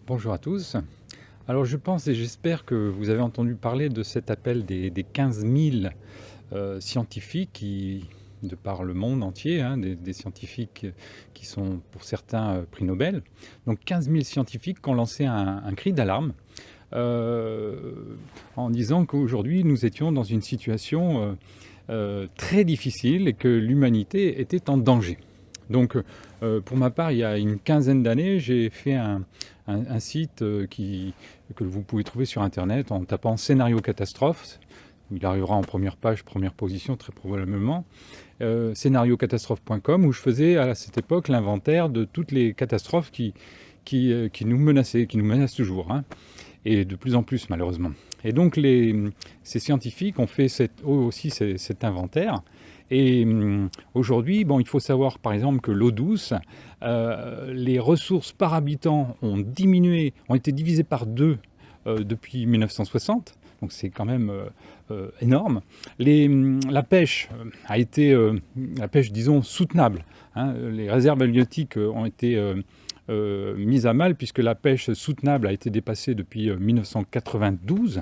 Bonjour à tous. Alors je pense et j'espère que vous avez entendu parler de cet appel des 15 000 scientifiques de par le monde entier, hein, des scientifiques qui sont pour certains prix Nobel. Donc 15 000 scientifiques qui ont lancé un cri d'alarme en disant qu'aujourd'hui nous étions dans une situation très difficile et que l'humanité était en danger. Donc, pour ma part, il y a une quinzaine d'années, j'ai fait un site que vous pouvez trouver sur Internet en tapant scénario catastrophe. Il arrivera en première page, première position, très probablement. Scénariocatastrophe.com, où je faisais à cette époque l'inventaire de toutes les catastrophes qui nous menaçaient, qui nous menacent toujours, hein, et de plus en plus, malheureusement. Et donc, ces scientifiques ont fait aussi cet inventaire. Et aujourd'hui, il faut savoir par exemple que l'eau douce, les ressources par habitant ont diminué, ont été divisées par 2 depuis 1960. Donc c'est quand même énorme. La pêche a été, la pêche disons, soutenable, hein. Les réserves halieutiques ont été mise à mal puisque la pêche soutenable a été dépassée depuis 1992.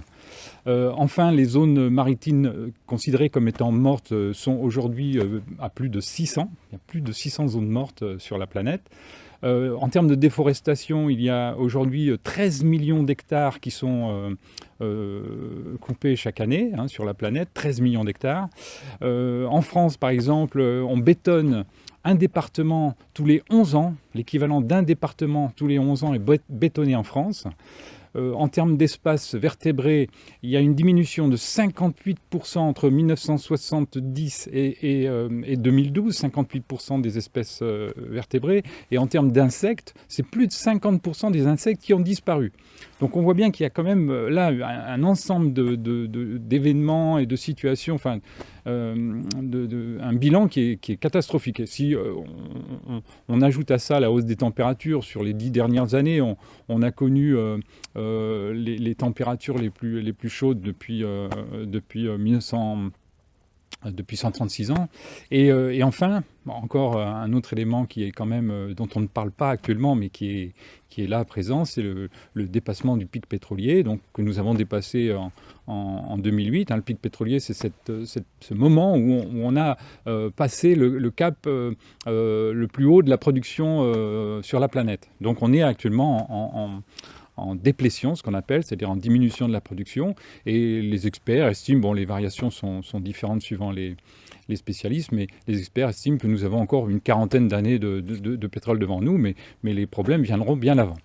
Enfin, les zones maritimes considérées comme étant mortes sont aujourd'hui à plus de 600. Il y a plus de 600 zones mortes sur la planète. En termes de déforestation, il y a aujourd'hui 13 millions d'hectares qui sont coupés chaque année, hein, sur la planète, 13 millions d'hectares. En France, par exemple, on bétonne un département tous les 11 ans. L'équivalent d'un département tous les 11 ans est bétonné en France. En termes d'espace vertébré, il y a une diminution de 58% entre 1970 et 2012, 58% des espèces vertébrées. Et en termes d'insectes, c'est plus de 50% des insectes qui ont disparu. Donc on voit bien qu'il y a quand même là un ensemble d'événements et de situations, enfin, un bilan qui est catastrophique. Et si on ajoute à ça la hausse des températures sur les 10 dernières années, on a connu les températures les plus chaudes depuis 136 ans. Et enfin, encore un autre élément qui est quand même, dont on ne parle pas actuellement, mais qui est là présent, c'est le dépassement du pic pétrolier, donc, que nous avons dépassé en 2008. Hein. Le pic pétrolier, c'est ce moment où on a passé le cap le plus haut de la production sur la planète. Donc on est actuellement en déplétion, ce qu'on appelle, c'est-à-dire en diminution de la production. Et les experts estiment, les variations sont différentes suivant les spécialistes, mais les experts estiment que nous avons encore une quarantaine d'années de pétrole devant nous, mais les problèmes viendront bien avant.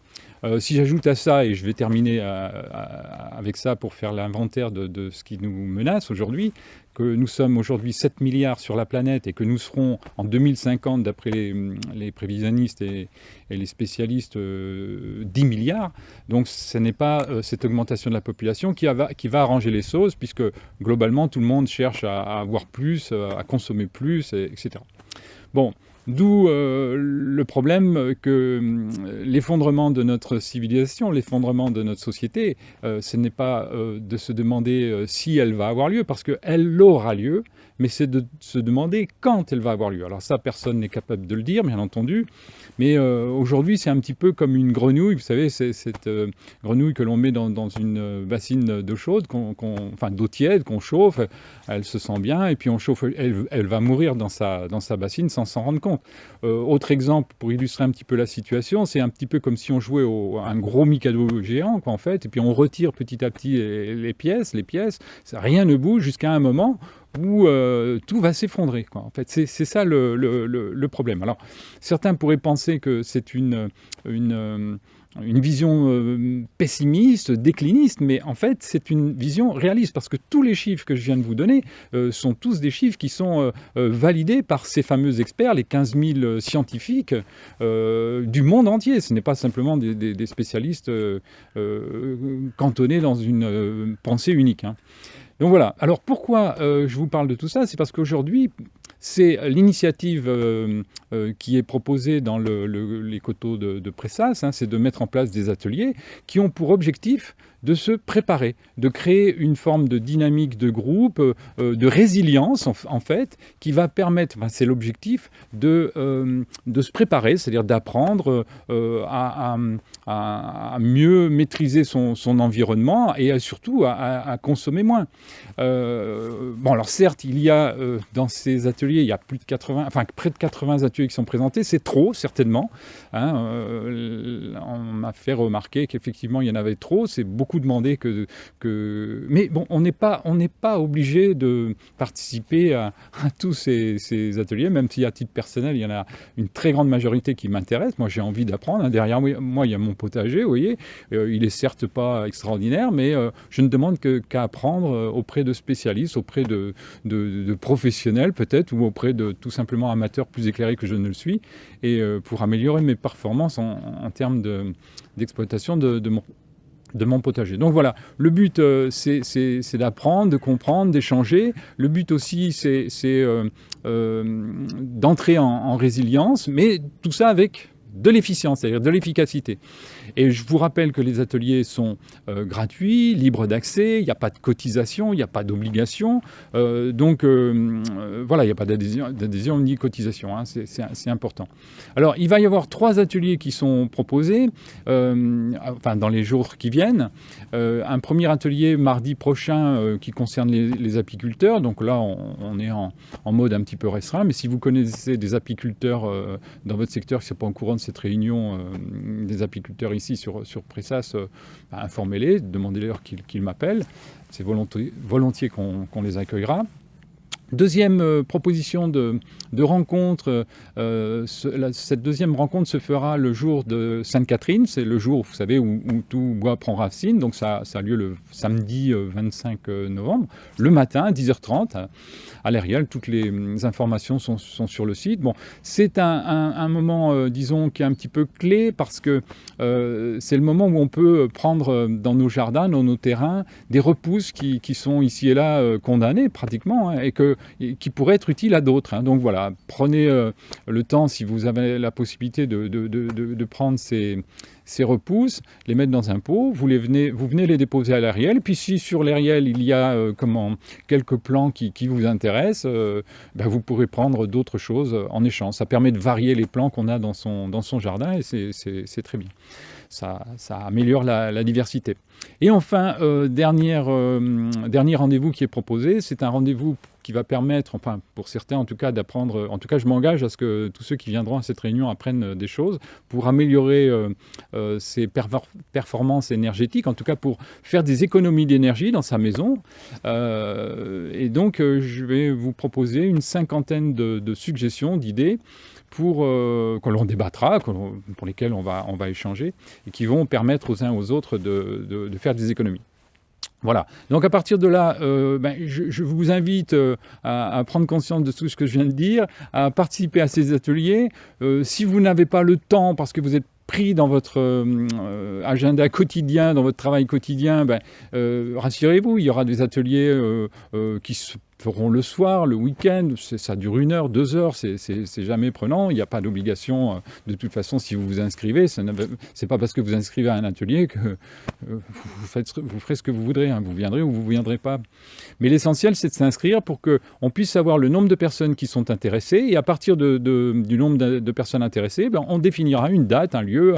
Si j'ajoute à ça, et je vais terminer avec ça pour faire l'inventaire de ce qui nous menace aujourd'hui, que nous sommes aujourd'hui 7 milliards sur la planète et que nous serons en 2050, d'après les prévisionnistes et les spécialistes, 10 milliards. Donc ce n'est pas cette augmentation de la population qui va arranger les choses, puisque globalement tout le monde cherche à avoir plus, à consommer plus, etc. Bon. D'où le problème que l'effondrement de notre civilisation, l'effondrement de notre société, ce n'est pas de se demander si elle va avoir lieu, parce qu'elle aura lieu, mais c'est de se demander quand elle va avoir lieu. Alors ça, personne n'est capable de le dire, bien entendu, mais aujourd'hui, c'est un petit peu comme une grenouille. Vous savez, c'est cette grenouille que l'on met dans une bassine d'eau chaude, enfin d'eau tiède, qu'on chauffe, elle se sent bien, et puis on chauffe, elle va mourir dans sa bassine sans s'en rendre compte. Autre exemple, pour illustrer un petit peu la situation, c'est un petit peu comme si on jouait à un gros Mikado géant, en fait, et puis on retire petit à petit les pièces, rien ne bouge jusqu'à un moment où tout va s'effondrer, quoi. En fait, c'est ça le problème. Alors, certains pourraient penser que c'est une vision pessimiste, décliniste, mais en fait, c'est une vision réaliste, parce que tous les chiffres que je viens de vous donner sont tous des chiffres qui sont validés par ces fameux experts, les 15 000 scientifiques du monde entier. Ce n'est pas simplement des spécialistes cantonnés dans une pensée unique, hein. Donc voilà. Alors pourquoi je vous parle de tout ça? C'est parce qu'aujourd'hui, c'est l'initiative qui est proposée dans les coteaux de Pressas, hein, c'est de mettre en place des ateliers qui ont pour objectif de se préparer, de créer une forme de dynamique de groupe, de résilience en fait, qui va permettre, c'est l'objectif, de se préparer, c'est-à-dire d'apprendre à mieux maîtriser son environnement et surtout à consommer moins. Bon, alors certes, il y a dans ces ateliers, il y a près de 80 ateliers qui sont présentés, c'est trop, certainement. Hein, on m'a fait remarquer qu'effectivement, il y en avait trop, c'est beaucoup demandé mais bon, on n'est pas obligé de participer à tous ces ateliers, même si à titre personnel, il y en a une très grande majorité qui m'intéresse. Moi, j'ai envie d'apprendre. Hein. Derrière moi, il y a mon potager, vous voyez. Il est certes pas extraordinaire, mais je ne demande qu'à apprendre auprès de spécialistes, auprès de professionnels peut-être, ou auprès de tout simplement amateurs plus éclairés que je ne le suis, et pour améliorer mes performances en termes d'exploitation de mon potager. Donc voilà, le but c'est d'apprendre, de comprendre, d'échanger. Le but aussi c'est d'entrer en résilience, mais tout ça avec de l'efficience, c'est-à-dire de l'efficacité. Et je vous rappelle que les ateliers sont gratuits, libres d'accès, il n'y a pas de cotisation, il n'y a pas d'obligation. Donc voilà, il n'y a pas d'adhésion ni cotisation, hein, c'est important. Alors, il va y avoir 3 ateliers qui sont proposés, dans les jours qui viennent. Un premier atelier mardi prochain qui concerne les apiculteurs. Donc là, on est en mode un petit peu restreint, mais si vous connaissez des apiculteurs dans votre secteur qui ne sont pas au courant de cette réunion des apiculteurs ici sur Pressas, informez-les, demandez-leur qu'ils m'appellent. C'est volontiers qu'on les accueillera. Deuxième proposition de rencontre, cette deuxième rencontre se fera le jour de Sainte-Catherine, c'est le jour, vous savez, où tout bois prend racine, donc ça a lieu le samedi 25 novembre, le matin à 10h30, à l'Ariel. Toutes les informations sont sur le site. Bon, c'est un moment, disons, qui est un petit peu clé, parce que c'est le moment où on peut prendre dans nos jardins, dans nos terrains, des repousses qui sont ici et là condamnées pratiquement, hein, et qui pourraient être utiles à d'autres. Hein. Donc voilà, prenez le temps, si vous avez la possibilité de prendre ces repousses, les mettre dans un pot, vous venez les déposer à l'Ariel, puis si sur l'Ariel il y a quelques plants qui vous intéressent, vous pourrez prendre d'autres choses en échange. Ça permet de varier les plants qu'on a dans son jardin, et c'est très bien. Ça améliore la diversité. Et enfin, dernier rendez-vous qui est proposé, c'est un rendez-vous qui va permettre, enfin pour certains en tout cas, d'apprendre, en tout cas je m'engage à ce que tous ceux qui viendront à cette réunion apprennent des choses pour améliorer ses performances énergétiques, en tout cas pour faire des économies d'énergie dans sa maison. Et donc je vais vous proposer une 50aine de suggestions, d'idées, que l'on débattra, pour lesquelles on va échanger, et qui vont permettre aux uns aux autres de faire des économies. Voilà, donc à partir de là, je vous invite à prendre conscience de tout ce que je viens de dire, à participer à ces ateliers. Si vous n'avez pas le temps, parce que vous êtes pris dans votre agenda quotidien, dans votre travail quotidien, rassurez-vous, il y aura des ateliers qui se feront le soir, le week-end, ça dure 1 heure, 2 heures, c'est jamais prenant, il n'y a pas d'obligation. De toute façon, si vous vous inscrivez, c'est pas parce que vous inscrivez à un atelier que vous ferez ce que vous voudrez, hein. Vous viendrez ou vous ne viendrez pas. Mais l'essentiel, c'est de s'inscrire pour qu'on puisse savoir le nombre de personnes qui sont intéressées, et à partir du nombre de personnes intéressées, on définira une date, un lieu,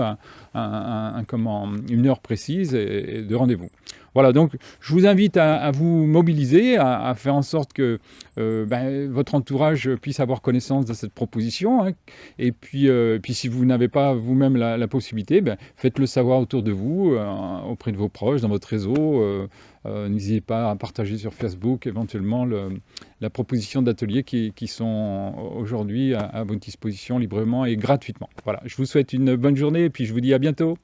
une heure précise et de rendez-vous. Voilà, donc je vous invite à vous mobiliser, à faire en sorte que votre entourage puisse avoir connaissance de cette proposition. Hein. Et puis si vous n'avez pas vous-même la possibilité, faites-le savoir autour de vous, auprès de vos proches, dans votre réseau. N'hésitez pas à partager sur Facebook éventuellement la proposition d'ateliers qui sont aujourd'hui à votre disposition librement et gratuitement. Voilà, je vous souhaite une bonne journée et puis je vous dis à bientôt.